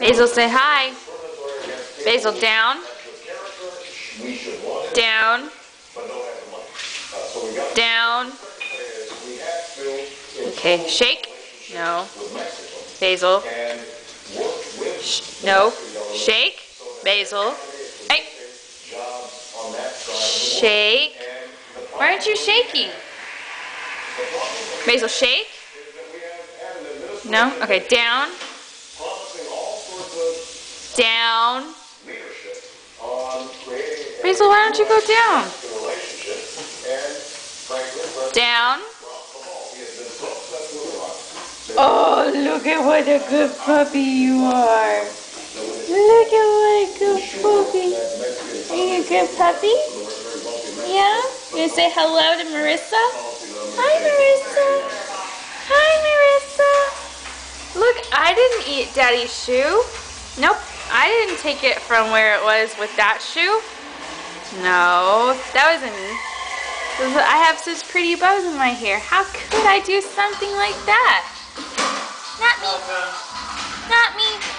Basil, say hi. Basil, down. Down. Down. Okay, shake. No. Basil. No. Shake. Basil. Hey. Shake. Why aren't you shaking? Basil, shake. No? Okay, down. Down. Basil, why don't you go down? Down. Oh, look at what a good puppy you are. Look at what a good puppy. Are you a good puppy? Yeah? You gonna say hello to Marissa? Hi, Marissa. Hi, Marissa. Look, I didn't eat Daddy's shoe. Nope, I didn't take it from where it was with that shoe. No, that wasn't me. I have such pretty bows in my hair. How could I do something like that? Not me. Not me.